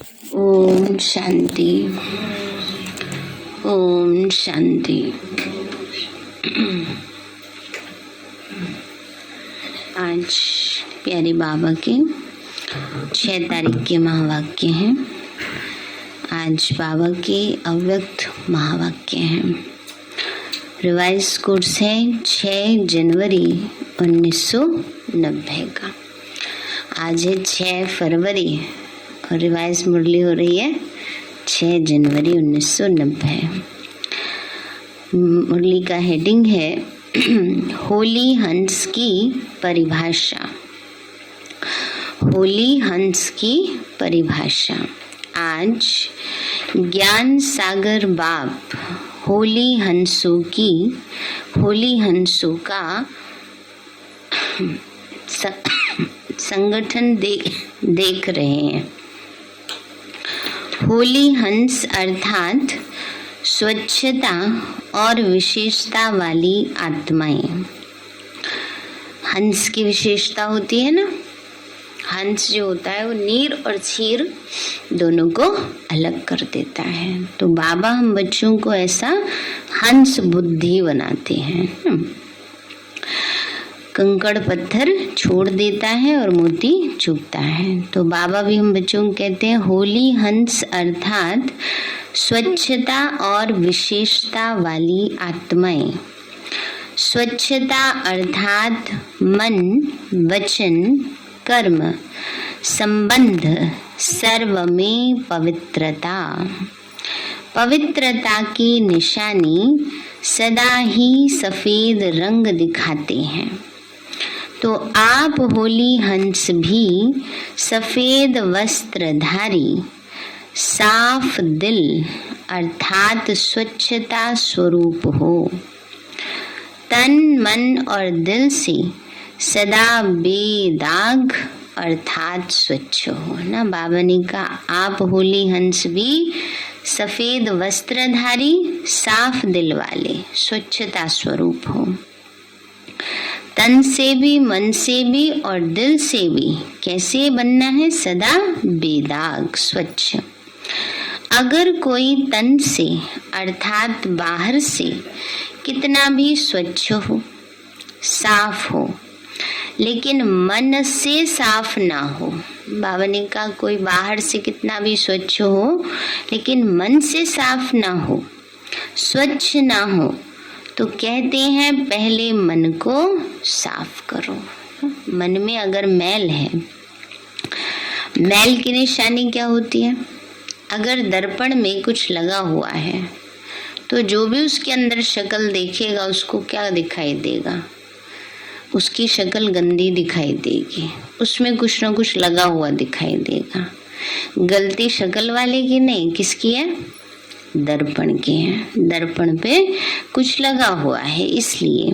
ओम शांति। ओम शांति। आज प्यारे बाबा के 6 तारीख के महावाक्य हैं। आज बाबा के अव्यक्त महावाक्य हैं। रिवाइज कोर्स है 6 जनवरी 1990 का। आज है 6 फरवरी और रिवाइज मुरली हो रही है 6 जनवरी 1990। मुरली का हेडिंग है होली हंस की परिभाषा। होली हंस की परिभाषा। आज ज्ञान सागर बाप होली हंसों का संगठन देख रहे हैं। होली हंस अर्थात स्वच्छता और विशेषता वाली आत्माएं। हंस की विशेषता होती है ना, हंस जो होता है वो नीर और क्षीर दोनों को अलग कर देता है। तो बाबा हम बच्चों को ऐसा हंस बुद्धि बनाते हैं। कंकड़ पत्थर छोड़ देता है और मोती चुभता है। तो बाबा भी हम बच्चों को कहते हैं होली हंस अर्थात स्वच्छता और विशेषता वाली आत्माएं। स्वच्छता अर्थात मन, वचन, कर्म, संबंध सर्व में पवित्रता। पवित्रता की निशानी सदा ही सफेद रंग दिखाते हैं। तो आप होली हंस भी सफेद वस्त्रधारी, साफ दिल अर्थात स्वच्छता स्वरूप हो। तन, मन और दिल से सदा बेदाग अर्थात स्वच्छ हो ना। बाबा ने कहा आप होली हंस भी सफेद वस्त्रधारी, साफ दिल वाले, स्वच्छता स्वरूप हो। तन से भी, मन से भी और दिल से भी कैसे बनना है? सदा बेदाग, स्वच्छ। अगर कोई तन से अर्थात बाहर से कितना भी स्वच्छ हो, साफ हो, लेकिन मन से साफ ना हो। बाबा ने कहा कोई बाहर से कितना भी स्वच्छ हो लेकिन मन से साफ ना हो, स्वच्छ ना हो, तो कहते हैं पहले मन को साफ करो। मन में अगर मैल है, मैल की निशानी क्या होती है? अगर दर्पण में कुछ लगा हुआ है तो जो भी उसके अंदर शक्ल देखेगा उसको क्या दिखाई देगा? उसकी शक्ल गंदी दिखाई देगी, उसमें कुछ ना कुछ लगा हुआ दिखाई देगा। गलती शक्ल वाले की नहीं, किसकी है? दर्पण की है। दर्पण पे कुछ लगा हुआ है इसलिए।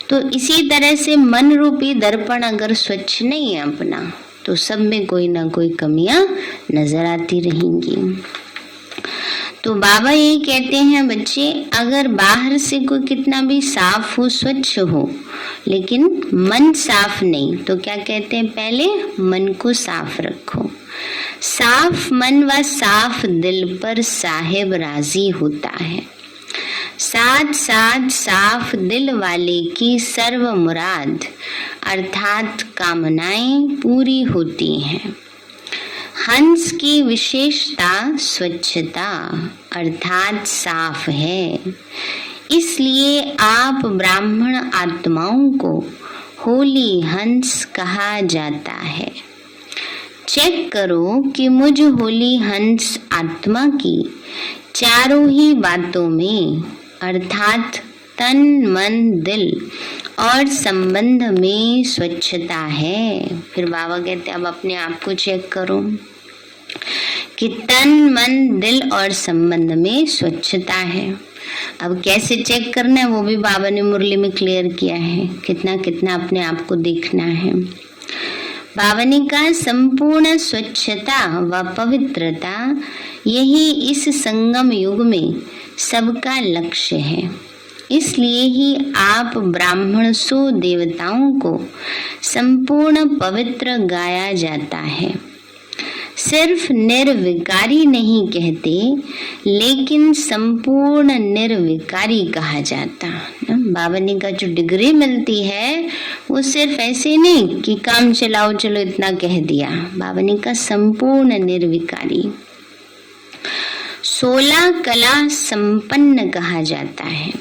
तो इसी तरह से मन रूपी दर्पण अगर स्वच्छ नहीं है अपना, तो सब में कोई ना कोई कमियां नजर आती रहेंगी। तो बाबा यही कहते हैं बच्चे, अगर बाहर से कोई कितना भी साफ हो, स्वच्छ हो, लेकिन मन साफ नहीं, तो क्या कहते हैं? पहले मन को साफ रखो। साफ मन व साफ दिल पर साहिब राजी होता है। साथ साथ साफ दिल वाले की सर्व मुराद अर्थात कामनाएं पूरी होती हैं। हंस की विशेषता स्वच्छता अर्थात साफ है, इसलिए आप ब्राह्मण आत्माओं को होली हंस कहा जाता है। चेक करो कि मुझ होली हंस आत्मा की चारों ही बातों में अर्थात तन, मन, दिल और संबंध में स्वच्छता है। फिर बाबा कहते हैं अब अपने आप को चेक करो कि तन, मन, दिल और संबंध में स्वच्छता है। अब कैसे चेक करना है वो भी बाबा ने मुरली में क्लियर किया है, कितना कितना अपने आप को देखना है। बाबा ने कहा संपूर्ण स्वच्छता व पवित्रता यही इस संगम युग में सबका लक्ष्य है। इसलिए ही आप ब्राह्मण सो देवताओं को संपूर्ण पवित्र गाया जाता है। सिर्फ निर्विकारी नहीं कहते, लेकिन संपूर्ण निर्विकारी कहा जाता। बाबा ने का जो डिग्री मिलती है वो सिर्फ ऐसे नहीं कि काम चलाओ चलो इतना कह दिया। बाबा ने का संपूर्ण निर्विकारी। 16 कला संपन्न कहा जाता है।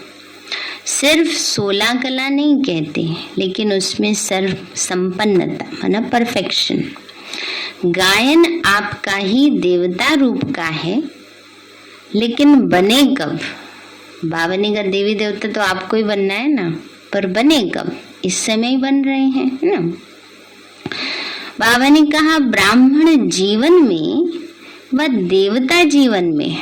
सिर्फ 16 कला नहीं कहते, लेकिन उसमें सर्व संपन्नता माना परफेक्शन। गायन आपका ही देवता रूप का है, लेकिन बने कब? बाबा ने कहा देवी देवता तो आपको ही बनना है ना, पर बने कब? इस समय ही बन रहे हैं, है ना। बाबा ने कहा ब्राह्मण जीवन में व देवता जीवन में,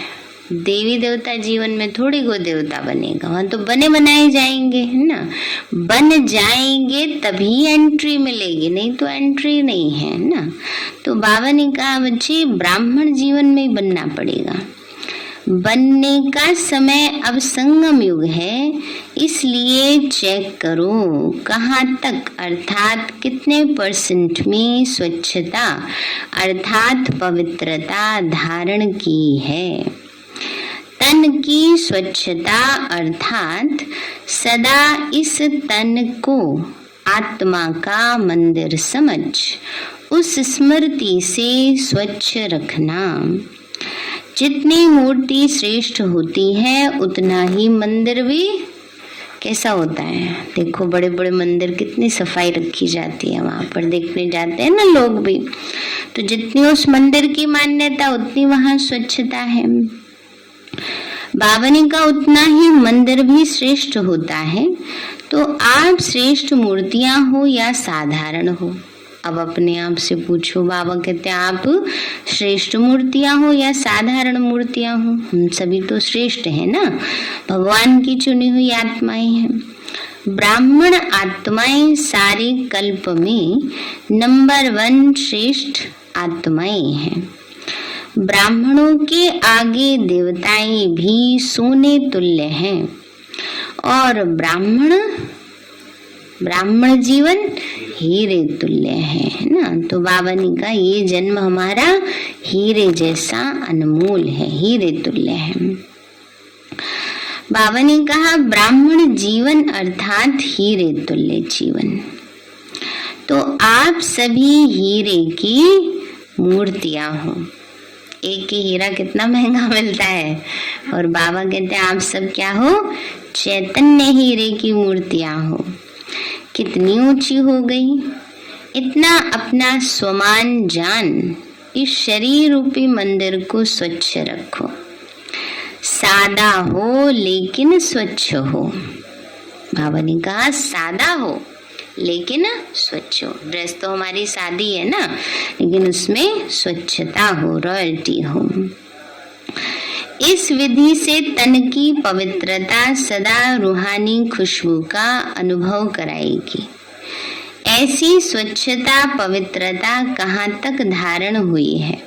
देवी देवता जीवन में थोड़ी कोई देवता बनेगा, वहां तो बने बनाए जाएंगे, है ना। बन जाएंगे तभी एंट्री मिलेगी, नहीं तो एंट्री नहीं है ना। तो बाबा ने कहा बच्चे ब्राह्मण जीवन में ही बनना पड़ेगा। बनने का समय अब संगम युग है, इसलिए चेक करो कहाँ तक अर्थात कितने % में स्वच्छता अर्थात पवित्रता धारण की है। तन की स्वच्छता अर्थात सदा इस तन को आत्मा का मंदिर समझ उस स्मृति से स्वच्छ रखना। जितनी मूर्ति श्रेष्ठ होती है उतना ही मंदिर भी कैसा होता है। देखो बड़े बड़े मंदिर कितनी सफाई रखी जाती है, वहां पर देखने जाते हैं ना लोग भी। तो जितनी उस मंदिर की मान्यता उतनी वहां स्वच्छता है। बाबा ने कहा उतना ही मंदिर भी श्रेष्ठ होता है। तो आप श्रेष्ठ मूर्तियां हो या साधारण हो, अब अपने आप से पूछो। बाबा कहते हैं आप श्रेष्ठ मूर्तियां हो या साधारण मूर्तियां हो, हम सभी तो श्रेष्ठ है ना, भगवान की चुनी हुई आत्माएं हैं। ब्राह्मण आत्माएं सारे कल्प में नंबर 1 श्रेष्ठ आत्माएं हैं। ब्राह्मणों के आगे देवताएं भी सोने तुल्य हैं और ब्राह्मण जीवन हीरे तुल्य है ना। तो बाबा ने कहा ये जन्म हमारा हीरे जैसा अनमोल है, हीरे तुल्य है। बाबा ने कहा ब्राह्मण जीवन अर्थात हीरे तुल्य जीवन। तो आप सभी हीरे की मूर्तियां हो। एक ही हीरा कितना महंगा मिलता है, और बाबा कहते हैं आप सब क्या हो, चैतन्य हीरे की मूर्तियां हो। कितनी ऊंची हो गई। इतना अपना स्वमान जान इस शरीर रूपी मंदिर को स्वच्छ रखो। सादा हो लेकिन स्वच्छ हो। बाबा ने कहा सादा हो लेकिन स्वच्छ हो। ड्रेस तो हमारी सादी है ना, लेकिन उसमें स्वच्छता हो, रॉयल्टी हो। इस विधि से तन की पवित्रता सदा रूहानी खुशबू का अनुभव कराएगी। ऐसी स्वच्छता पवित्रता कहाँ तक धारण हुई है।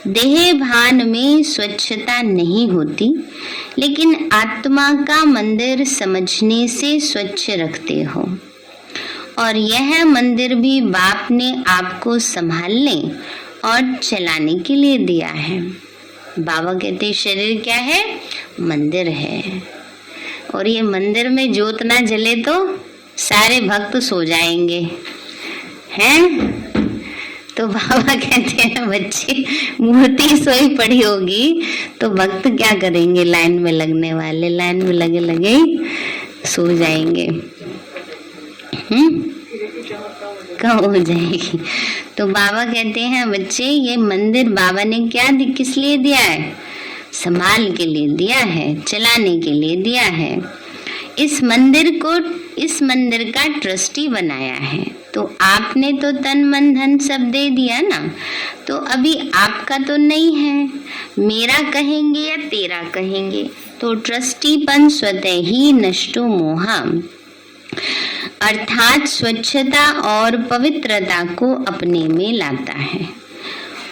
देह भान में स्वच्छता नहीं होती, लेकिन आत्मा का मंदिर समझने से स्वच्छ रखते हो। और यह मंदिर भी बाप ने आपको संभालने और चलाने के लिए दिया है। बाबा कहते शरीर क्या है, मंदिर है। और ये मंदिर में ज्योत ना जले तो सारे भक्त सो जाएंगे, हैं? तो बाबा कहते हैं बच्चे मूर्ति सोई पड़ी होगी तो भक्त क्या करेंगे, लाइन में लगने वाले लाइन में लगे लगे सो जाएंगे, कम हो जाएगी। तो बाबा कहते हैं बच्चे ये मंदिर बाबा ने क्या किस लिए दिया है, संभाल के लिए दिया है, चलाने के लिए दिया है। इस मंदिर का ट्रस्टी बनाया है। तो आपने तो तन मन धन सब दे दिया ना, तो अभी आपका तो नहीं है, मेरा कहेंगे या तेरा कहेंगे। तो ट्रस्टीपन स्वतः ही नष्टो मोहा, अर्थात स्वच्छता और पवित्रता को अपने में लाता है।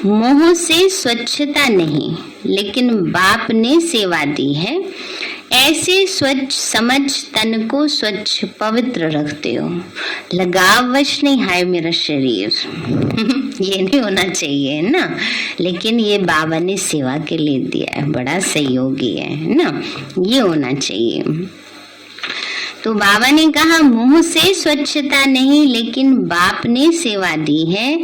मोह से स्वच्छता नहीं, लेकिन बाप ने सेवा दी है, ऐसे स्वच्छ समझ तन को स्वच्छ पवित्र रखते हो, लगावश नहीं हाय मेरा शरीर ये नहीं होना चाहिए ना। लेकिन ये बाबा ने सेवा के लिए दिया है, बड़ा सहयोगी है ना, ये होना चाहिए। तो बाबा ने कहा मुंह से स्वच्छता नहीं लेकिन बाप ने सेवा दी है,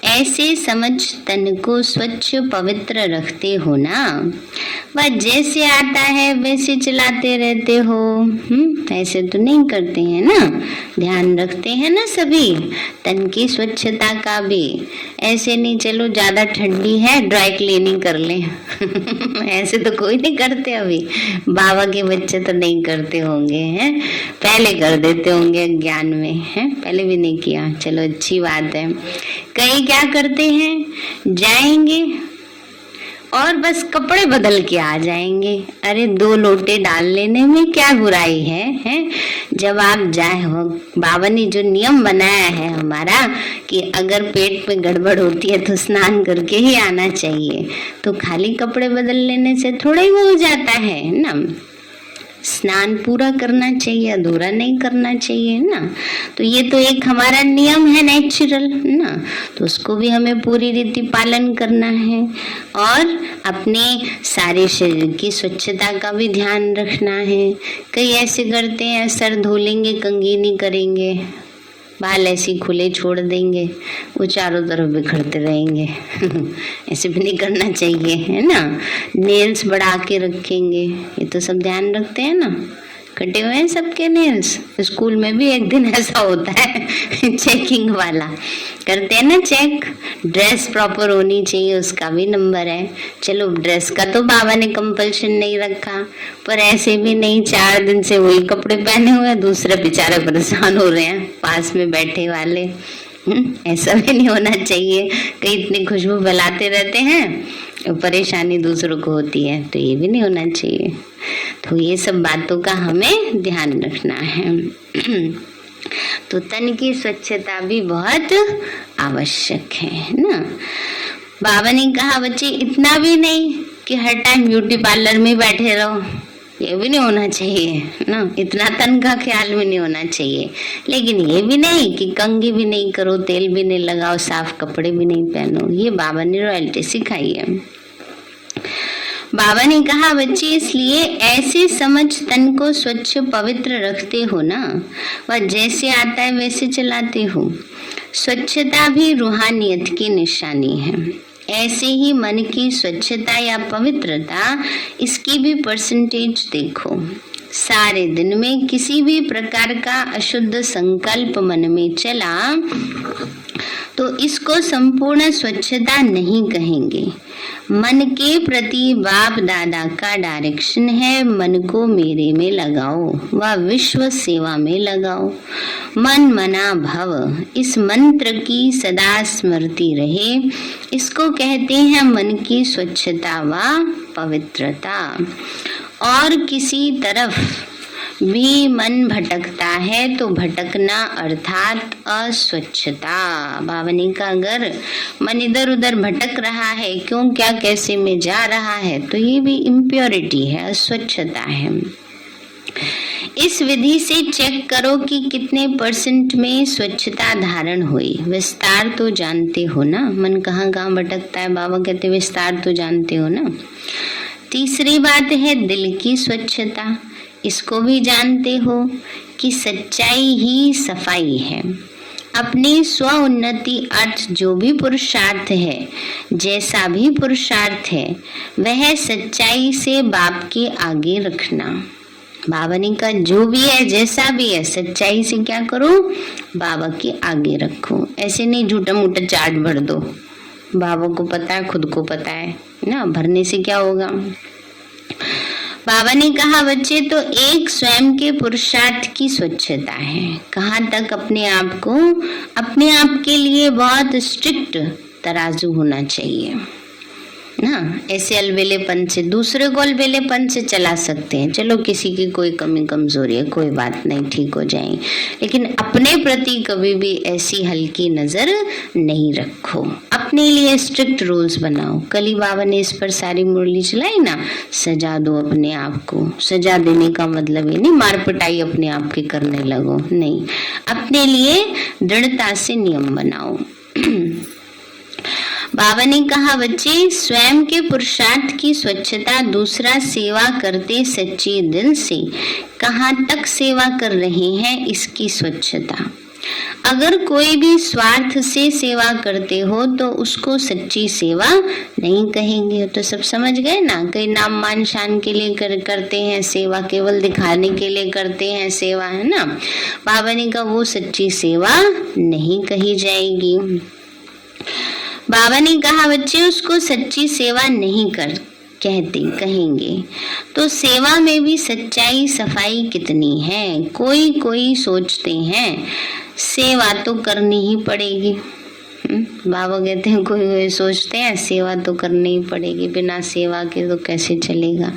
ऐसे समझ तन को स्वच्छ पवित्र रखते हो ना। वह जैसे आता है वैसे चलाते रहते हो, ऐसे तो नहीं करते हैं ना, ध्यान रखते हैं ना सभी तन की स्वच्छता का भी। ऐसे नहीं चलो ज्यादा ठंडी है ड्राई क्लीनिंग कर लें ऐसे तो कोई नहीं करते अभी, बाबा के बच्चे तो नहीं करते होंगे हैं, पहले कर देते होंगे ज्ञान में, है पहले भी नहीं किया, चलो अच्छी बात है। कई क्या करते हैं, जाएंगे और बस कपड़े बदल के आ जाएंगे। अरे 2 लोटे डाल लेने में क्या बुराई है? जब आप जाए हो, बाबा ने जो नियम बनाया है हमारा कि अगर पेट में गड़बड़ होती है तो स्नान करके ही आना चाहिए, तो खाली कपड़े बदल लेने से थोड़ा ही वो हो जाता है ना। स्नान पूरा करना चाहिए, अधूरा नहीं करना चाहिए ना। तो ये तो एक हमारा नियम है नेचुरल ना, तो उसको भी हमें पूरी रीति पालन करना है और अपने सारे शरीर की स्वच्छता का भी ध्यान रखना है। कई ऐसे करते हैं सर धो लेंगे, कंघी नहीं करेंगे, बाल ऐसे खुले छोड़ देंगे, वो चारों तरफ बिखरते रहेंगे ऐसे भी नहीं करना चाहिए, है ना। नेल्स बढ़ा के रखेंगे, ये तो सब ध्यान रखते हैं ना, कटे हुए हैं सबके नेल्स। स्कूल में भी एक दिन ऐसा होता है चेकिंग वाला, करते हैं ना चेक, ड्रेस प्रॉपर होनी चाहिए, उसका भी नंबर है। चलो ड्रेस का तो बाबा ने कंपल्शन नहीं रखा, पर ऐसे भी नहीं 4 दिन से वही कपड़े पहने हुए हैं, दूसरे बेचारे परेशान हो रहे हैं पास में बैठे वाले। ऐसा भी नहीं होना चाहिए, कई इतनी खुशबू फैलाते रहते हैं, परेशानी दूसरों को होती है, तो ये भी नहीं होना चाहिए। तो ये सब बातों का हमें ध्यान रखना है तो तन की स्वच्छता भी बहुत आवश्यक है ना। बाबा ने कहा बच्चे इतना भी नहीं कि हर टाइम ब्यूटी पार्लर में बैठे रहो, ये भी नहीं होना चाहिए ना, इतना तन का ख्याल भी नहीं होना चाहिए। लेकिन ये भी नहीं कि कंघी भी नहीं करो, तेल भी नहीं लगाओ, साफ कपड़े भी नहीं पहनो, ये बाबा ने रॉयल्टी सिखाई है। बाबा ने कहा बच्चे इसलिए ऐसे समझ तन को स्वच्छ पवित्र रखते हो ना, वह जैसे आता है वैसे चलाते हो। स्वच्छता भी रूहानियत की निशानी है, ऐसे ही मन की स्वच्छता या पवित्रता, इसकी भी परसेंटेज देखो। सारे दिन में किसी भी प्रकार का अशुद्ध संकल्प मन में चला तो इसको संपूर्ण स्वच्छता नहीं कहेंगे। मन के प्रति बाप दादा का डायरेक्शन है, मन को मेरे में लगाओ व विश्व सेवा में लगाओ। मन मना भव, इस मंत्र की सदा स्मृति रहे, इसको कहते हैं मन की स्वच्छता व पवित्रता। और किसी तरफ भी मन भटकता है तो भटकना अर्थात अस्वच्छता। बाबा ने कहा अगर मन इधर उधर भटक रहा है, क्यों क्या कैसे में जा रहा है, तो ये भी इम्प्योरिटी है, अस्वच्छता है। इस विधि से चेक करो कि कितने % में स्वच्छता धारण हुई। विस्तार तो जानते हो ना, मन कहाँ कहाँ भटकता है, बाबा कहते विस्तार तो जानते हो ना। तीसरी बात है दिल की स्वच्छता, इसको भी जानते हो कि सच्चाई ही सफाई है। अपनी स्व उन्नति अर्थ जो भी पुरुषार्थ है, जैसा भी पुरुषार्थ है, वह सच्चाई से बाप के आगे रखना। बाबा ने कहा जो भी है जैसा भी है सच्चाई से क्या करो, बाबा के आगे रखो। ऐसे नहीं झूठा मूठा चार्ट भर दो, बाबा को पता है खुद को पता है ना, भरने से क्या होगा। बाबा ने कहा बच्चे तो एक स्वयं के पुरुषार्थ की स्वच्छता है, कहाँ तक अपने आप को, अपने आप के लिए बहुत स्ट्रिक्ट तराजू होना चाहिए ना। ऐसे अलबेलेपन से दूसरे को अलबेलेपन से चला सकते हैं, चलो किसी की कोई कमी कमजोरी है कोई बात नहीं, ठीक हो जाए, लेकिन अपने प्रति कभी भी ऐसी हल्की नजर नहीं रखो। अपने अपने लिए स्ट्रिक्ट रूल्स बनाओ। कल ही बाबा ने इस पर सारी मुरली चलाई ना, सजा दो अपने आप को। सजा देने का मतलब ये नहीं मार पिटाई अपने आप के करने लगो, नहीं, अपने लिए दृढ़ता से नियम बनाओ। बाबा ने कहा, बच्चे स्वयं के पुरुषार्थ की स्वच्छता, दूसरा सेवा करते सच्चे दिल से, कहाँ तक सेवा कर रहे हैं इसकी स्वच्छता। अगर कोई भी स्वार्थ से सेवा करते हो तो उसको सच्ची सेवा नहीं कहेंगे। तो सब समझ गए ना, कई नाम मान शान के लिए करते हैं सेवा, केवल दिखाने के लिए करते हैं सेवा, है ना। बाबा ने कहा वो सच्ची सेवा नहीं कही जाएगी। बाबा ने कहा, बच्चे उसको सच्ची सेवा नहीं कहेंगे तो सेवा में भी सच्चाई सफाई कितनी है। कोई सोचते हैं सेवा तो करनी ही पड़ेगी। बाबा कहते हैं कोई सोचते हैं सेवा तो करनी ही पड़ेगी, बिना सेवा के तो कैसे चलेगा,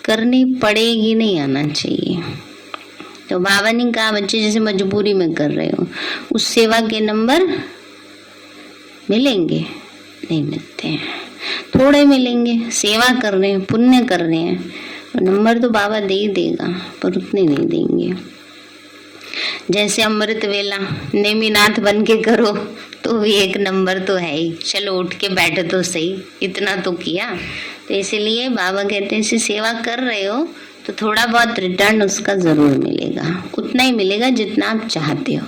करनी पड़ेगी नहीं आना चाहिए। तो बाबा ने कहा, बच्चे जैसे मजबूरी में कर रहे हो, उस सेवा के नंबर मिलेंगे? नहीं मिलते हैं, थोड़े मिलेंगे। सेवा कर रहे हैं, पुण्य कर रहे हैं, तो नंबर तो बाबा दे ही देगा, पर उतने नहीं देंगे। जैसे अमृत वेला नेमिनाथ बन के करो तो भी एक नंबर तो है ही, चलो उठ के बैठे तो सही, इतना तो किया। तो इसलिए बाबा कहते हैं इसे सेवा कर रहे हो तो थोड़ा बहुत रिटर्न उसका जरूर मिलेगा, उतना ही मिलेगा जितना आप चाहते हो।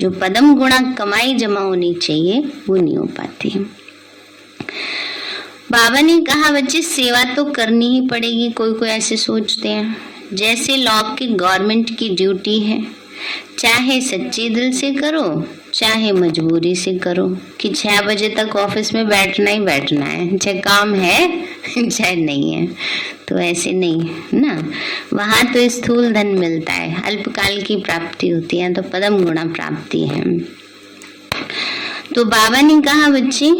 जो पदम गुणा कमाई जमा होनी चाहिए वो नहीं हो पाती। बाबा ने कहा, बच्चे सेवा तो करनी ही पड़ेगी। कोई ऐसे सोचते हैं जैसे लॉ की गवर्नमेंट की ड्यूटी है, चाहे सच्चे दिल से करो चाहे मजबूरी से करो, कि 6 बजे तक ऑफिस में बैठना ही बैठना है, चाहे काम है चाहे नहीं है। तो ऐसे नहीं ना, वहां तो स्थूल धन मिलता है, अल्पकाल की प्राप्ति होती है, तो पदम गुणा प्राप्ति है। तो बाबा ने कहा, बच्चे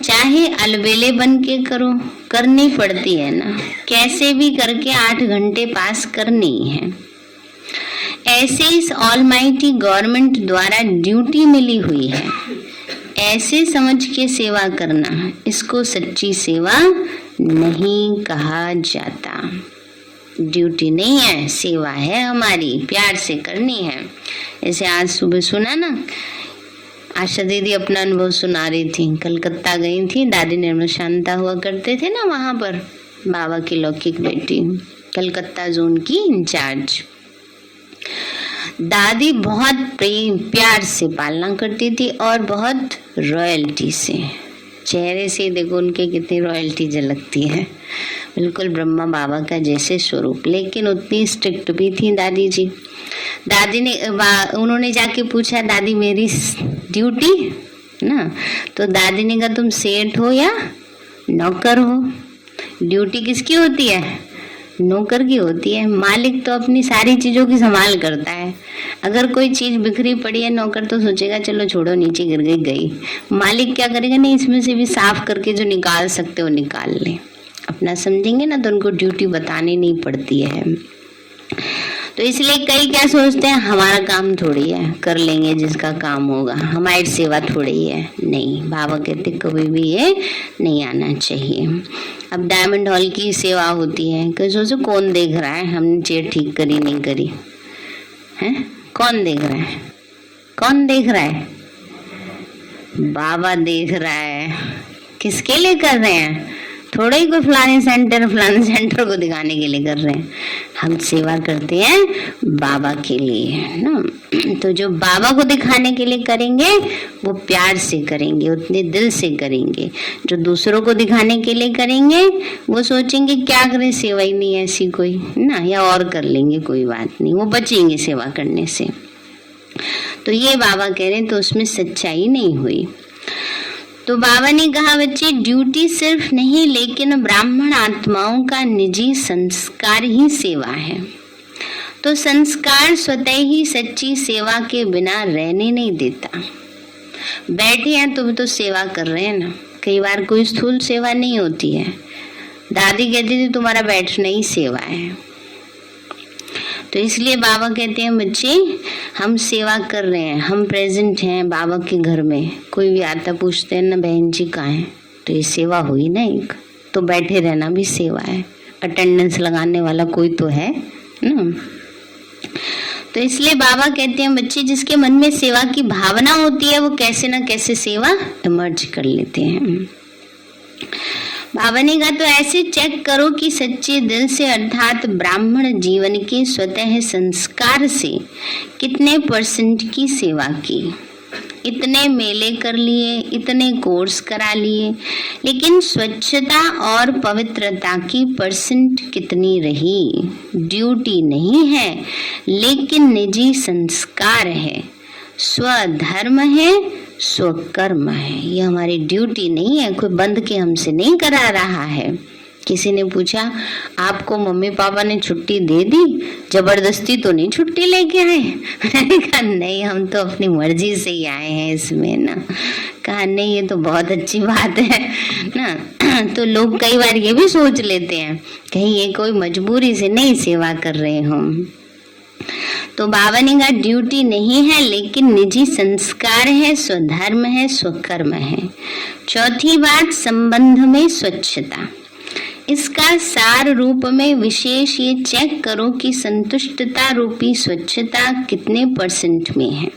चाहे अलबेले बन के करो, करनी पड़ती है ना, कैसे भी करके 8 घंटे पास करनी है। ऐसे इस ऑलमाइटी गवर्नमेंट द्वारा ड्यूटी मिली हुई है, ऐसे समझ के सेवा करना, इसको सच्ची सेवा नहीं कहा जाता। ड्यूटी नहीं है, सेवा है हमारी, प्यार से करनी है। जैसे आज सुबह सुना ना, आशा दीदी अपना अनुभव सुना रही थी, कलकत्ता गई थी, दादी निर्मल शांता हुआ करते थे ना वहां पर, बाबा की लौकिक बेटी, कलकत्ता जोन की इंचार्ज। दादी बहुत प्रेम प्यार से पालना करती थी और बहुत रॉयल्टी से, चेहरे से देखो उनके कितनी रॉयल्टी झलकती है, बिल्कुल ब्रह्मा बाबा का जैसे स्वरूप, लेकिन उतनी स्ट्रिक्ट भी थी दादी जी। दादी ने उन्होंने जाके पूछा, दादी मेरी ड्यूटी ना, तो दादी ने कहा तुम सेठ हो या नौकर हो? ड्यूटी किसकी होती है? नौकर की होती है। मालिक तो अपनी सारी चीजों की संभाल करता है। अगर कोई चीज बिखरी पड़ी है, नौकर तो सोचेगा चलो छोड़ो नीचे गिर गई। मालिक क्या करेगा, नहीं इसमें से भी साफ करके जो निकाल सकते हो निकाल ले। अपना समझेंगे ना तो उनको ड्यूटी बतानी नहीं पड़ती है। तो इसलिए कई क्या सोचते हैं, हमारा काम थोड़ी है, कर लेंगे जिसका काम होगा, हमारी सेवा थोड़ी है। नहीं, बाबा कहते कभी भी ये नहीं आना चाहिए। अब डायमंड हॉल की सेवा होती है, कई सोचो कौन देख रहा है हमने चेयर ठीक करी नहीं करी है, कौन देख रहा है? कौन देख रहा है? बाबा देख रहा है। किसके लिए कर रहे हैं? थोड़ा ही कोई फलाने सेंटर को दिखाने के लिए कर रहे हैं। हम सेवा करते हैं बाबा के लिए ना। तो जो बाबा को दिखाने के लिए करेंगे वो प्यार से करेंगे, उतने दिल से करेंगे। जो दूसरों को दिखाने के लिए करेंगे वो सोचेंगे क्या करें, सेवा ही नहीं ऐसी कोई ना, या और कर लेंगे कोई बात नहीं, वो बचेंगे सेवा करने से। तो ये बाबा कह रहे हैं, तो उसमें सच्चाई नहीं हुई। तो बाबा ने कहा, बच्चे ड्यूटी सिर्फ नहीं लेकिन ब्राह्मण आत्माओं का निजी संस्कार ही सेवा है। तो संस्कार स्वतः ही सच्ची सेवा के बिना रहने नहीं देता। बैठे हैं तुम तो सेवा कर रहे हैं ना, कई बार कोई स्थूल सेवा नहीं होती है। दादी कहती थी तुम्हारा बैठना ही सेवा है। तो इसलिए बाबा कहते हैं बच्चे हम सेवा कर रहे हैं, हम प्रेजेंट हैं बाबा के घर में। कोई भी आता पूछते हैं ना बहन जी कहाँ हैं, तो ये सेवा हुई ना एक। तो बैठे रहना भी सेवा है, अटेंडेंस लगाने वाला कोई तो है ना। तो इसलिए बाबा कहते हैं बच्चे जिसके मन में सेवा की भावना होती है वो कैसे ना कैसे सेवा इमर्ज कर लेते हैं। बाबा ने कहा तो ऐसे चेक करो कि सच्चे दिल से अर्थात ब्राह्मण जीवन के स्वतः संस्कार से कितने % की सेवा की। इतने मेले कर लिए, इतने कोर्स करा लिए, लेकिन स्वच्छता और पवित्रता की % कितनी रही। ड्यूटी नहीं है लेकिन निजी संस्कार है, स्वधर्म है, स्वकर्म है। ये हमारी ड्यूटी नहीं है, कोई बंद के हमसे नहीं करा रहा है। किसी ने पूछा आपको मम्मी पापा ने छुट्टी दे दी, जबरदस्ती तो नहीं छुट्टी लेके आए? मैंने कहा नहीं, हम तो अपनी मर्जी से ही आए हैं इसमें ना। कहा नहीं, ये तो बहुत अच्छी बात है ना। तो लोग कई बार ये भी सोच लेते हैं कहीं ये कोई मजबूरी से नहीं सेवा कर रहे हम। तो बाबा ने कहा ड्यूटी नहीं है लेकिन निजी संस्कार है, स्वधर्म है, स्वकर्म है। चौथी बात संबंध में स्वच्छता। इसका सार रूप में विशेष ये चेक करो कि संतुष्टता रूपी स्वच्छता कितने % में है।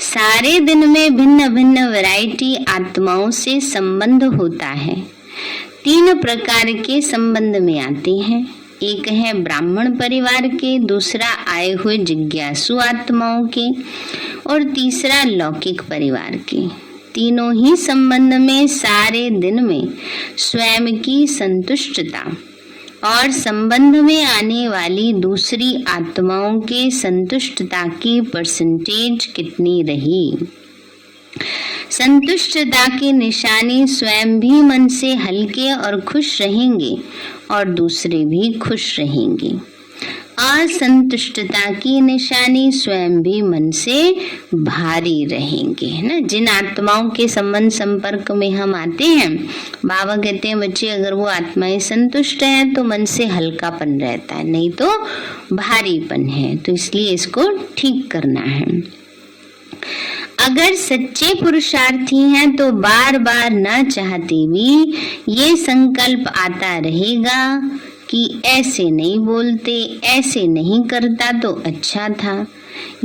सारे दिन में भिन्न भिन्न वैरायटी आत्माओं से संबंध होता है। 3 प्रकार के संबंध में आते हैं। एक है ब्राह्मण परिवार के, दूसरा आए हुए जिज्ञासु आत्माओं के, और तीसरा लौकिक परिवार के। तीनों ही संबंध में सारे दिन में स्वयं की संतुष्टता और संबंध में आने वाली दूसरी आत्माओं के संतुष्टता की % कितनी रही। संतुष्टता की निशानी स्वयं भी मन से हल्के और खुश रहेंगे और दूसरे भी खुश रहेंगे। असंतुष्टता की निशानी स्वयं भी मन से भारी रहेंगे ना। जिन आत्माओं के संबंध संपर्क में हम आते हैं, बाबा कहते हैं बच्चे अगर वो आत्माएं संतुष्ट हैं तो मन से हल्कापन रहता है, नहीं तो भारीपन है। तो इसलिए इसको ठीक करना है। अगर सच्चे पुरुषार्थी हैं तो बार बार न चाहते भी ये संकल्प आता रहेगा कि ऐसे नहीं बोलते, ऐसे नहीं करता तो अच्छा था,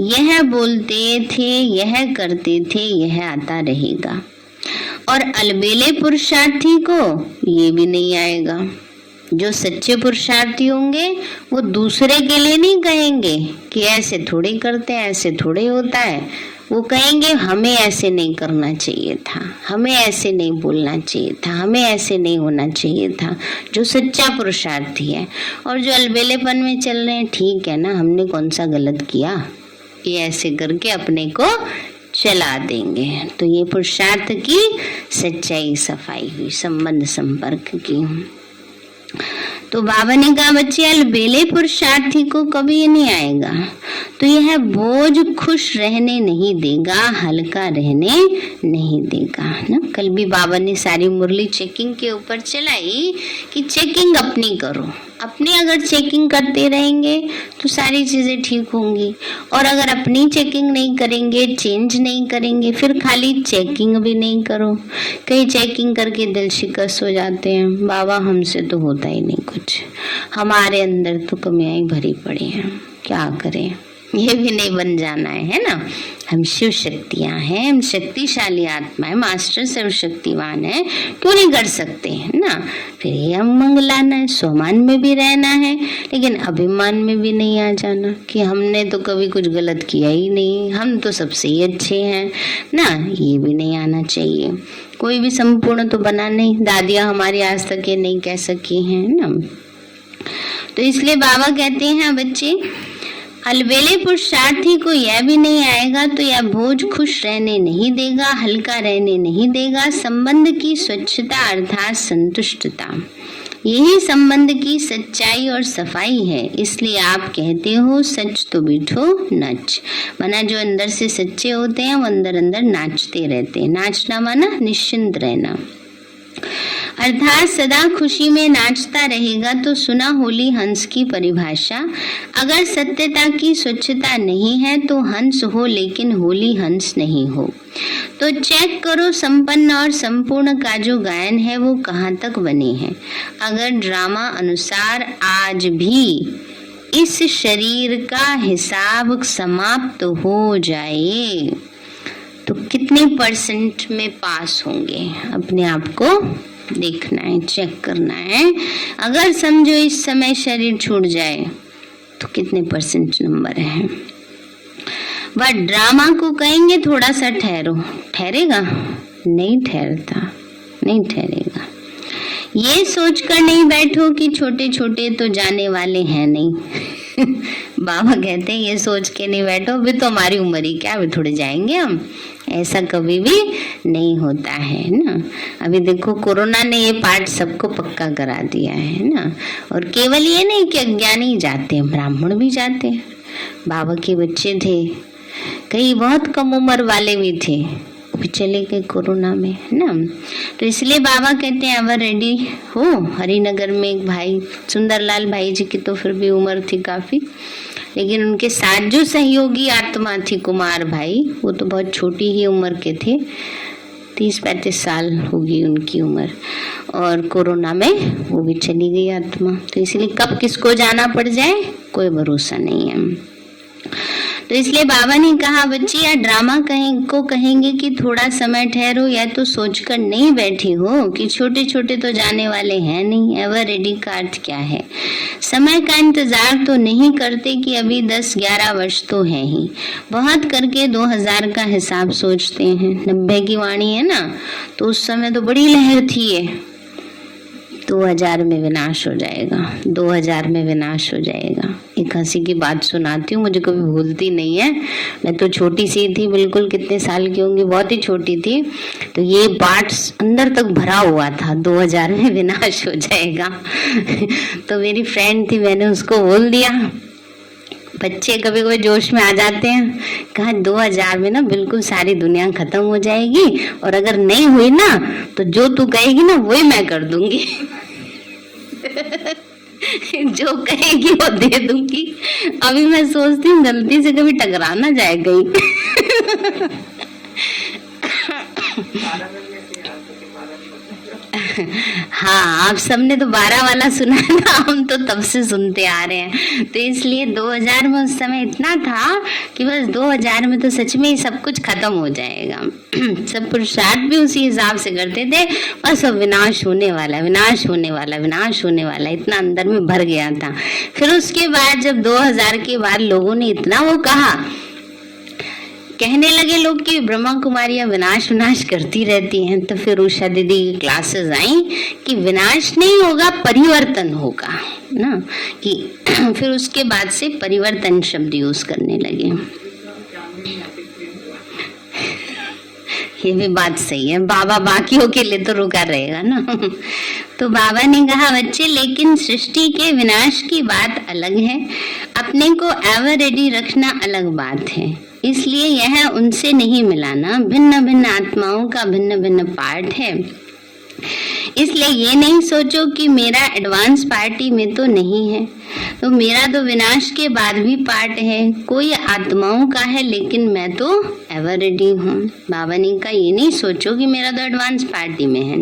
यह बोलते थे, यह करते थे, यह आता रहेगा। और अलबेले पुरुषार्थी को ये भी नहीं आएगा। जो सच्चे पुरुषार्थी होंगे वो दूसरे के लिए नहीं कहेंगे कि ऐसे थोड़े करते हैं, ऐसे थोड़े होता है। वो कहेंगे हमें ऐसे नहीं करना चाहिए था, हमें ऐसे नहीं बोलना चाहिए था, हमें ऐसे नहीं होना चाहिए था। जो सच्चा पुरुषार्थी है। और जो अलबेलेपन में चल रहे हैं, ठीक है ना, हमने कौन सा गलत किया, ये ऐसे करके अपने को चला देंगे। तो ये पुरुषार्थ की सच्चाई सफाई हुई संबंध संपर्क की। तो बाबा ने कहा बच्चे अलबेले पुरुषार्थी को कभी ये नहीं आएगा, तो यह बोझ खुश रहने नहीं देगा, हल्का रहने नहीं देगा ना। कल भी बाबा ने सारी मुरली चेकिंग के ऊपर चलाई कि चेकिंग अपनी करो। अपनी अगर चेकिंग करते रहेंगे तो सारी चीजें ठीक होंगी, और अगर अपनी चेकिंग नहीं करेंगे, चेंज नहीं करेंगे, फिर खाली चेकिंग भी नहीं करो, कहीं चेकिंग करके दिल शिकस्त हो जाते हैं, बाबा हमसे तो होता ही नहीं कुछ, हमारे अंदर तो कमियां भरी पड़ी हैं, क्या करें। ये भी नहीं बन जाना है ना। हम शिव शक्तियां हैं, हम शक्तिशाली आत्माएं, मास्टर सर्वशक्तिवान है, क्यों नहीं कर सकते हैं ना। फिर ये हम मंगलाना है, स्वमान में भी रहना है, लेकिन अभिमान में भी नहीं आ जाना कि हमने तो कभी कुछ गलत किया ही नहीं, हम तो सबसे ही अच्छे हैं ना। ये भी नहीं आना चाहिए। कोई भी संपूर्ण तो बना नहीं, दादियां हमारी आज तक ये नहीं कह सकी हैं ना। तो इसलिए बाबा कहते हैं बच्चे अलबेले पुरुषार्थी को यह भी नहीं आएगा तो यह बोझ खुश रहने नहीं देगा, हल्का रहने नहीं देगा। संबंध की स्वच्छता अर्थात संतुष्टता, यही संबंध की सच्चाई और सफाई है। इसलिए आप कहते हो सच तो बिठो नच, माना जो अंदर से सच्चे होते हैं वो अंदर अंदर नाचते रहते हैं। नाचना माना निश्चिंत रहना। अर्थात सदा खुशी में नाचता रहेगा तो सुना होली हंस की परिभाषा। अगर सत्यता की स्वच्छता नहीं है तो हंस हो लेकिन होली हंस नहीं हो। तो चेक करो संपन्न और संपूर्ण का जो गायन है वो कहाँ तक बने हैं। अगर ड्रामा अनुसार आज भी इस शरीर का हिसाब समाप्त हो जाए तो कितने परसेंट में पास होंगे, अपने आप को देखना है, चेक करना है। अगर समझो इस समय शरीर छूट जाए तो कितने परसेंट नंबर है। वह ड्रामा को कहेंगे थोड़ा सा ठहरो, ठहरेगा? नहीं ठहरता, नहीं ठहरेगा। ये सोचकर नहीं बैठो कि छोटे छोटे तो जाने वाले हैं नहीं। बाबा कहते हैं ये सोच के नहीं बैठो, अभी तो हमारी उम्र ही क्या, अभी थोड़े जाएंगे हम। ऐसा कभी भी नहीं होता है ना। अभी देखो कोरोना ने ये पाठ सबको पक्का करा दिया है ना। और केवल ये नहीं कि अज्ञानी जाते हैं, ब्राह्मण भी जाते हैं। बाबा के बच्चे थे, कई बहुत कम उम्र वाले भी थे, भी चले गए कोरोना में ना। तो इसलिए बाबा कहते हैं अवर रेडी हो। हरिनगर में एक भाई सुंदरलाल भाई जी की तो फिर भी उम्र थी काफी, लेकिन उनके साथ जो सहयोगी आत्मा थी कुमार भाई, वो तो बहुत छोटी ही उम्र के थे, 30-35 साल होगी उनकी उम्र, और कोरोना में वो भी चली गई आत्मा। तो इसलिए कब किसको जाना पड़ जाए कोई भरोसा नहीं है। तो इसलिए बाबा ने कहा बच्ची या ड्रामा कहेंगे कि थोड़ा समय ठहरो, या तो सोचकर नहीं बैठी हो कि छोटे छोटे तो जाने वाले हैं नहीं। एवर रेडी का अर्थ क्या है? समय का इंतजार तो नहीं करते कि अभी 10-11 वर्ष तो है ही, बहुत करके 2000 का हिसाब सोचते हैं। 90 की वाणी है ना, तो उस समय तो बड़ी लहर थी ये, 2000 में विनाश हो जाएगा, 2000 में विनाश हो जाएगा। एक हंसी की बात सुनाती हूँ, मुझे कभी भूलती नहीं है। मैं तो छोटी सी थी बिल्कुल, कितने साल की होंगी, बहुत ही छोटी थी। तो ये पाठ अंदर तक भरा हुआ था, 2000 में विनाश हो जाएगा। तो मेरी फ्रेंड थी, मैंने उसको बोल दिया। बच्चे कभी कभी जोश में आ जाते हैं, कहा 2000 में ना बिल्कुल सारी दुनिया खत्म हो जाएगी, और अगर नहीं हुई ना तो जो तू कहेगी ना वही मैं कर दूंगी। जो कहेगी वो दे दूंगी। अभी मैं सोचती हूँ गलती से कभी टकरा ना जाए कहीं। हाँ, आप सबने तो 12 वाला सुना है ना, हम तो तब से सुनते आ रहे हैं। तो इसलिए 2000 में उस समय इतना था कि बस 2000 में तो सच में ही सब कुछ खत्म हो जाएगा। सब पुरुषार्थ भी उसी हिसाब से करते थे, बस अब विनाश होने वाला, विनाश होने वाला, विनाश होने वाला, इतना अंदर में भर गया था। फिर उसके बाद जब 2000 के बाद लोगों ने इतना वो कहा, कहने लगे लोग कि ब्रह्मा कुमारियां विनाश विनाश करती रहती हैं, तो फिर उषा दीदी की क्लासेस आई कि विनाश नहीं होगा, परिवर्तन होगा ना। कि फिर उसके बाद से परिवर्तन शब्द यूज करने लगे। ये भी बात सही है, बाबा बाकियों के लिए तो रुका रहेगा ना। तो बाबा ने कहा बच्चे, लेकिन सृष्टि के विनाश की बात अलग है, अपने को एवर रेडी रखना अलग बात है। इसलिए यह उनसे नहीं मिलाना, भिन्न भिन्न आत्माओं का भिन्न भिन्न पार्ट है। इसलिए ये नहीं सोचो कि मेरा एडवांस पार्टी में तो नहीं है, तो मेरा तो विनाश के बाद भी पार्ट है, कोई आत्माओं का है, लेकिन मैं तो एवर रेडी हूँ। बाबा ने कहा ये नहीं सोचो कि मेरा तो एडवांस पार्टी में है,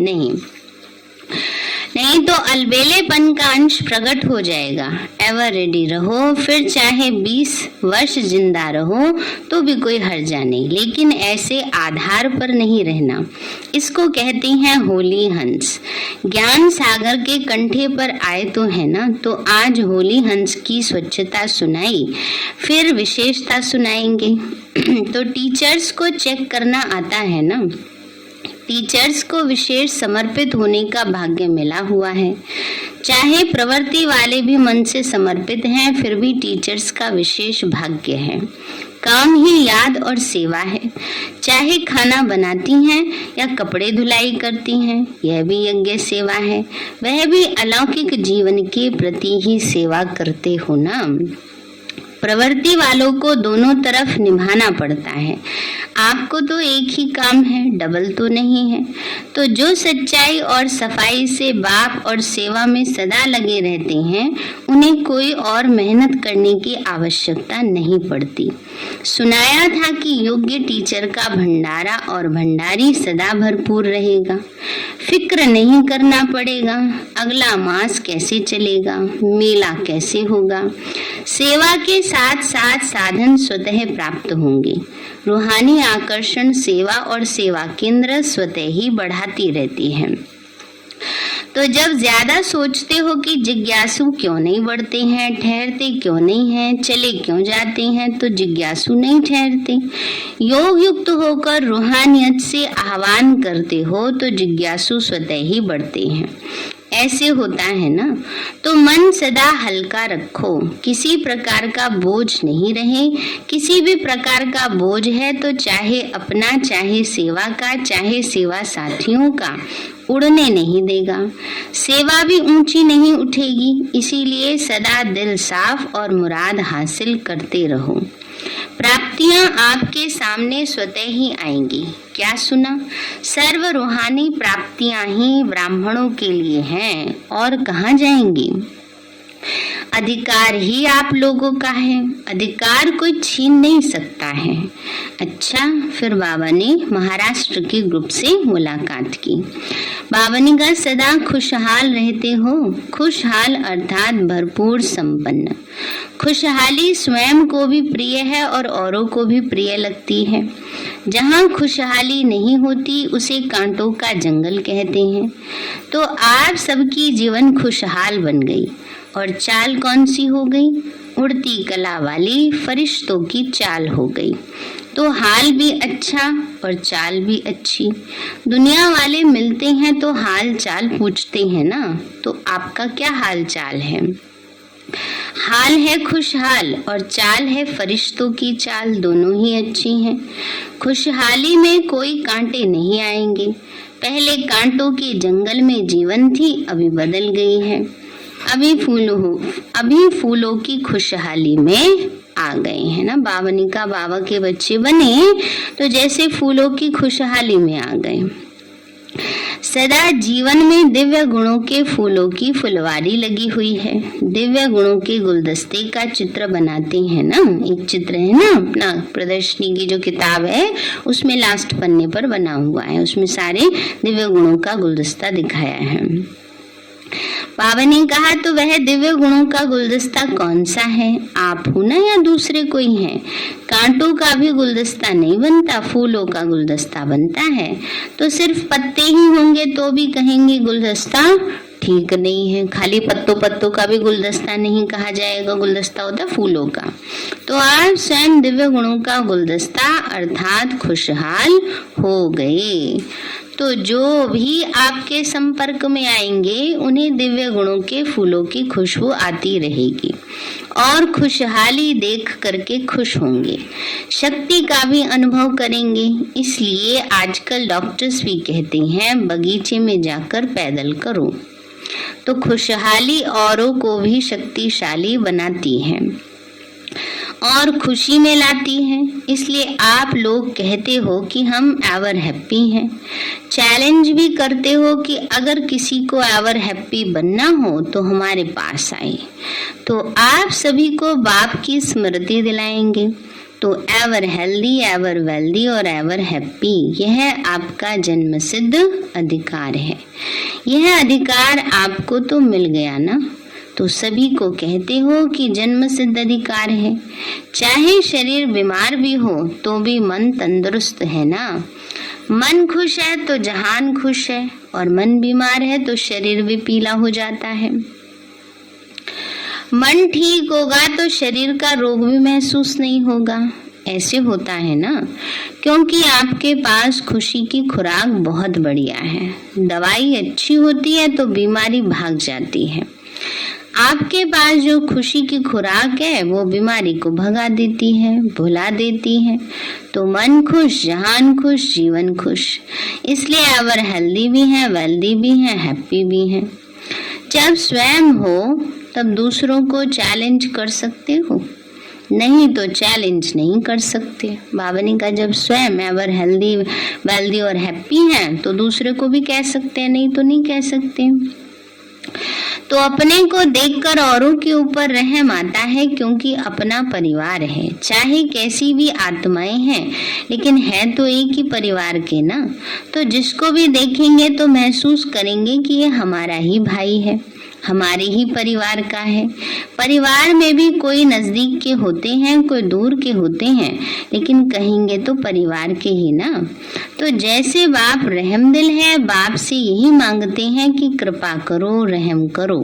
नहीं तो अलबेलेपन का अंश प्रकट हो जाएगा। एवर रेडी रहो, फिर चाहे 20 वर्ष जिंदा रहो तो भी कोई हर्जा नहीं, लेकिन ऐसे आधार पर नहीं रहना। इसको कहते हैं होली हंस। ज्ञान सागर के कंठे पर आए तो है ना, तो आज होली हंस की स्वच्छता सुनाई, फिर विशेषता सुनाएंगे। तो टीचर्स को चेक करना आता है ना, टीचर्स को विशेष समर्पित होने का भाग्य मिला हुआ है। चाहे प्रवृत्ति वाले भी मन से समर्पित हैं, फिर भी टीचर्स का विशेष भाग्य है। काम ही याद और सेवा है। चाहे खाना बनाती हैं या कपड़े धुलाई करती हैं, यह भी यज्ञ सेवा है। वह भी अलौकिक जीवन के प्रति ही सेवा करते हो ना। प्रवृत्ति वालों को दोनों तरफ निभाना पड़ता है। आपको तो एक ही काम है, डबल तो नहीं है। तो जो सच्चाई और सफाई से बाप और सेवा में सदा लगे रहते हैं, उन्हें कोई और मेहनत करने की आवश्यकता नहीं पड़ती। सुनाया था कि योग्य टीचर का भंडारा और भंडारी सदा भरपूर रहेगा। फिक्र नहीं करना पड़ेगा अगला मास कैसे चलेगा, मेला कैसे होगा। सेवा के साथ साथ साधन स्वतः प्राप्त होंगे। रूहानी आकर्षण सेवा और सेवा केंद्र स्वतः ही बढ़ाती रहती है। तो जब ज्यादा सोचते हो कि जिज्ञासु क्यों नहीं बढ़ते हैं, ठहरते क्यों नहीं हैं, चले क्यों जाते हैं, तो जिज्ञासु नहीं ठहरते। योग युक्त होकर रूहानियत से आह्वान करते हो तो जिज्ञासु स्वतः ही बढ़ते हैं। ऐसे होता है ना। तो मन सदा हल्का रखो, किसी प्रकार का बोझ नहीं रहे। किसी भी प्रकार का बोझ है तो चाहे अपना, चाहे सेवा का, चाहे सेवा साथियों का, उड़ने नहीं देगा। सेवा भी ऊंची नहीं उठेगी। इसीलिए सदा दिल साफ और मुराद हासिल करते रहो। प्राप्तियां आपके सामने स्वतः ही आएंगी। क्या सुना? सर्व रूहानी प्राप्तियां ही ब्राह्मणों के लिए हैं और कहाँ जाएंगी। अधिकार ही आप लोगों का है, अधिकार कोई छीन नहीं सकता है। अच्छा, फिर बाबा ने महाराष्ट्र के ग्रुप से मुलाकात की। बाबा ने कहा, सदा खुशहाल रहते हो। खुशहाल अर्थात भरपूर संपन्न। खुशहाली स्वयं को भी प्रिय है और औरों को भी प्रिय लगती है। जहाँ खुशहाली नहीं होती उसे कांटों का जंगल कहते हैं। तो आप सबकी जीवन खुशहाल बन गई। और चाल कौन सी हो गई? उड़ती कला वाली फरिश्तों की चाल हो गई। तो हाल भी अच्छा और चाल भी अच्छी। दुनिया वाले मिलते हैं तो हाल चाल पूछते हैं ना, तो आपका क्या हाल चाल है? हाल है खुशहाल और चाल है फरिश्तों की चाल, दोनों ही अच्छी हैं। खुशहाली में कोई कांटे नहीं आएंगे। पहले कांटों के जंगल में जीवन थी, अभी बदल गई है। अभी फूलों की खुशहाली में आ गए हैं ना। बाबा ने कहा, बाबा के बच्चे बने तो जैसे फूलों की खुशहाली में आ गए। सदा जीवन में दिव्य गुणों के फूलों की फुलवारी लगी हुई है। दिव्य गुणों के गुलदस्ते का चित्र बनाते हैं ना। एक चित्र है ना अपना प्रदर्शनी की जो किताब है उसमें लास्ट पन्ने पर बना हुआ है, उसमें सारे दिव्य गुणों का गुलदस्ता दिखाया है। बाबा ने कहा, तो वह दिव्य गुणों का गुलदस्ता कौन सा है? आप हो ना या दूसरे कोई हैं? कांटों का भी गुलदस्ता नहीं बनता, फूलों का गुलदस्ता बनता है। तो सिर्फ पत्ते ही होंगे तो भी कहेंगे गुलदस्ता ठीक नहीं है। खाली पत्तों का भी गुलदस्ता नहीं कहा जाएगा, गुलदस्ता होता फूलों का। तो आप स्वयं दिव्य गुणों का गुलदस्ता अर्थात खुशहाल हो गए। तो जो भी आपके संपर्क में आएंगे उन्हें दिव्य गुणों के फूलों की खुशबू आती रहेगी और खुशहाली देख करके खुश होंगे, शक्ति का भी अनुभव करेंगे। इसलिए आजकल डॉक्टर्स भी कहते हैं बगीचे में जाकर पैदल करो। तो खुशहाली औरों को भी शक्तिशाली बनाती है और खुशी में लाती है। इसलिए आप लोग कहते हो कि हम एवर हैप्पी हैं। चैलेंज भी करते हो कि अगर किसी को एवर हैप्पी बनना हो तो हमारे पास आए। तो आप सभी को बाप की स्मृति दिलाएंगे। तो एवर हेल्दी, एवर वेल्दी और एवर हैप्पी, यह आपका जन्म सिद्ध अधिकार है। यह अधिकार आपको तो मिल गया ना। तो सभी को कहते हो कि जन्म सिद्ध अधिकार है। चाहे शरीर बीमार भी हो तो भी मन तंदुरुस्त है ना। मन खुश है तो जहान खुश है और मन बीमार है तो शरीर भी पीला हो जाता है। मन ठीक होगा तो शरीर का रोग भी महसूस नहीं होगा। ऐसे होता है ना, क्योंकि आपके पास खुशी की खुराक बहुत बढ़िया है। दवाई अच्छी होती है तो बीमारी भाग जाती है। आपके पास जो खुशी की खुराक है वो बीमारी को भगा देती है, भुला देती है। तो मन खुश, जहान खुश, जीवन खुश। इसलिए एवर हेल्दी भी है, वेल्दी भी है, हैप्पी भी है। जब स्वयं हो तब दूसरों को चैलेंज कर सकते हो। नहीं तो चैलेंज नहीं कर सकते। बाबा ने कहा जब स्वयं एवर हेल्दी वेल्दी और हैप्पी हैं तो दूसरे को भी कह सकते हैं, नहीं तो नहीं कह सकते। तो अपने को देखकर औरों के ऊपर रहम आता है, क्योंकि अपना परिवार है। चाहे कैसी भी आत्माएं हैं, लेकिन है तो एक ही परिवार के ना। तो जिसको भी देखेंगे तो महसूस करेंगे कि ये हमारा ही भाई है, हमारे ही परिवार का है। परिवार में भी कोई नजदीक के होते हैं, कोई दूर के होते हैं, लेकिन कहेंगे तो परिवार के ही ना। तो जैसे बाप रहमदिल है, बाप से यही मांगते हैं कि कृपा करो, रहम करो।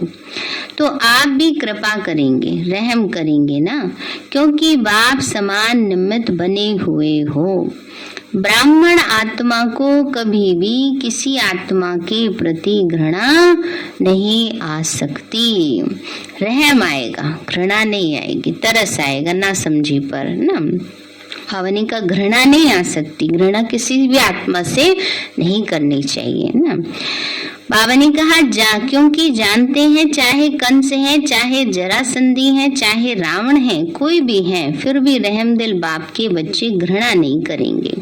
तो आप भी कृपा करेंगे, रहम करेंगे ना, क्योंकि बाप समान निमित्त बने हुए हो। ब्राह्मण आत्मा को कभी भी किसी आत्मा के प्रति घृणा नहीं आ सकती। रहम आएगा, घृणा नहीं आएगी, तरस आएगा ना समझी पर ना। भावनी का घृणा नहीं आ सकती, घृणा किसी भी आत्मा से नहीं करनी चाहिए ना। बाबा ने कहा क्योंकि जानते हैं चाहे कंस है, चाहे जरासंधी है, चाहे रावण है, कोई भी है, फिर भी रहमदिल बाप के बच्चे घृणा नहीं करेंगे।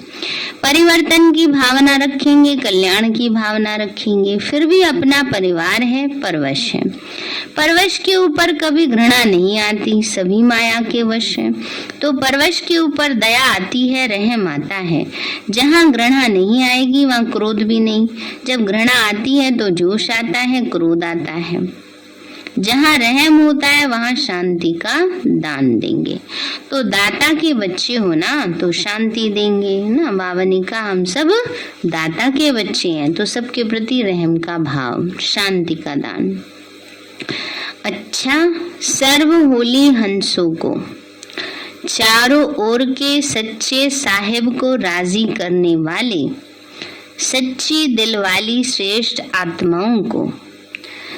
परिवर्तन की भावना रखेंगे, कल्याण की भावना रखेंगे, फिर भी अपना परिवार है, परवश है। परवश के ऊपर कभी घृणा नहीं आती, सभी माया के वश है। तो परवश के ऊपर दया आती है, रहम आता है। जहाँ घृणा नहीं आएगी वहाँ क्रोध भी नहीं। जब घृणा आती है तो जोश आता है, क्रोध आता है। जहाँ रहम होता है वहाँ शांति का दान देंगे। तो दाता के बच्चे हो ना तो शांति देंगे ना। बाबा ने कहा हम सब दाता के बच्चे हैं, तो सबके प्रति रहम का भाव, शांति का दान। अच्छा, सर्व होली हंसों को, चारों ओर के सच्चे साहिब को राजी करने वाले, सच्ची दिल वाली श्रेष्ठ आत्माओं को,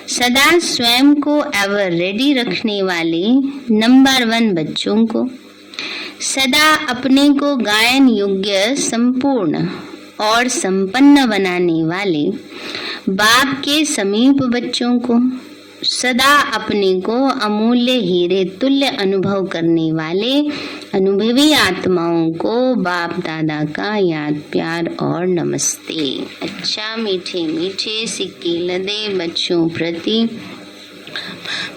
सदा स्वयं को एवर रेडी रखने वाले नंबर 1 बच्चों को, सदा अपने को गायन योग्य, संपूर्ण और संपन्न बनाने वाले बाप के समीप बच्चों को, सदा अपने को अमूल्य हीरे तुल्य अनुभव करने वाले अनुभवी आत्माओं को बाप दादा का याद प्यार और नमस्ते। अच्छा, मीठे मीठे सिक्के लदे बच्चों प्रति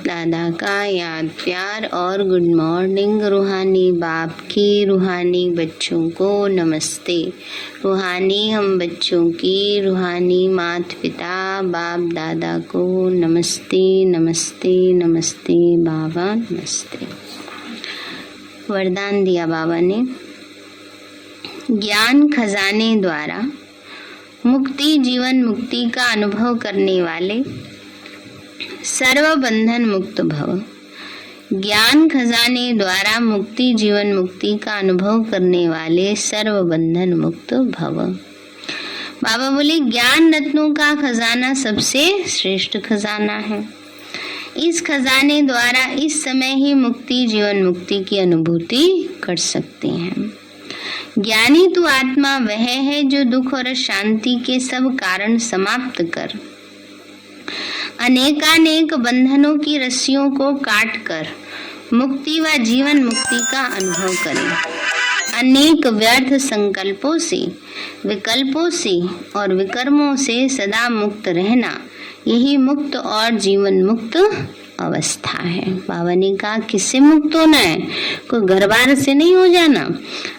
दादा का याद प्यार और गुड मॉर्निंग। रूहानी बाप की रूहानी बच्चों को नमस्ते। रूहानी हम बच्चों की रूहानी माता पिता बाप दादा को नमस्ते नमस्ते नमस्ते बाबा नमस्ते। वरदान दिया बाबा ने, ज्ञान खजाने द्वारा मुक्ति जीवन मुक्ति का अनुभव करने वाले सर्व बंधन मुक्त भव। ज्ञान खजाने द्वारा मुक्ति जीवन मुक्ति का अनुभव करने वाले सर्व बंधन मुक्त भव। बाबा बोले ज्ञान रत्नों का खजाना सबसे श्रेष्ठ खजाना है। इस खजाने द्वारा इस समय ही मुक्ति जीवन मुक्ति की अनुभूति कर सकते हैं। ज्ञानी तो आत्मा वह है जो दुख और शांति के सब कारण समाप्त कर अनेकानेक बंधनों की रस्सियों को काट कर मुक्ति व जीवन मुक्ति का अनुभव करें। अनेक व्यर्थ संकल्पों से, विकल्पों से और विकर्मों से सदा मुक्त रहना, यही मुक्त और जीवन मुक्त अवस्था है। बाबा ने कहा किससे मुक्त होना है? कोई घर बार से नहीं हो जाना।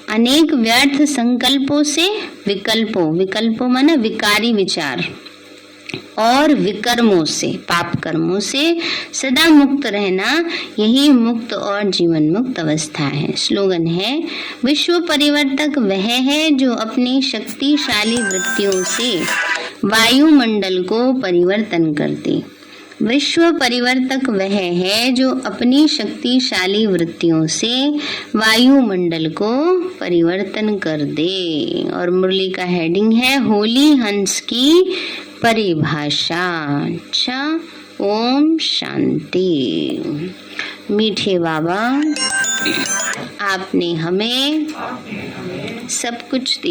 अनेक व्यर्थ संकल्पों से, विकल्पों माने विकारी विचार और विकर्मों से, पाप कर्मों से सदा मुक्त रहना, यही मुक्त और जीवन मुक्त अवस्था है। स्लोगन है, विश्व परिवर्तक वह है जो अपनी शक्तिशाली वृत्तियों से वायुमंडल को परिवर्तन करते। विश्व परिवर्तक वह है जो अपनी शक्तिशाली वृत्तियों से वायुमंडल को परिवर्तन कर दे। और मुरली का हेडिंग है होली हंस की परिभाषा। अच्छा, ओम शांति। मीठे बाबा, आपने हमें सब कुछ दिया।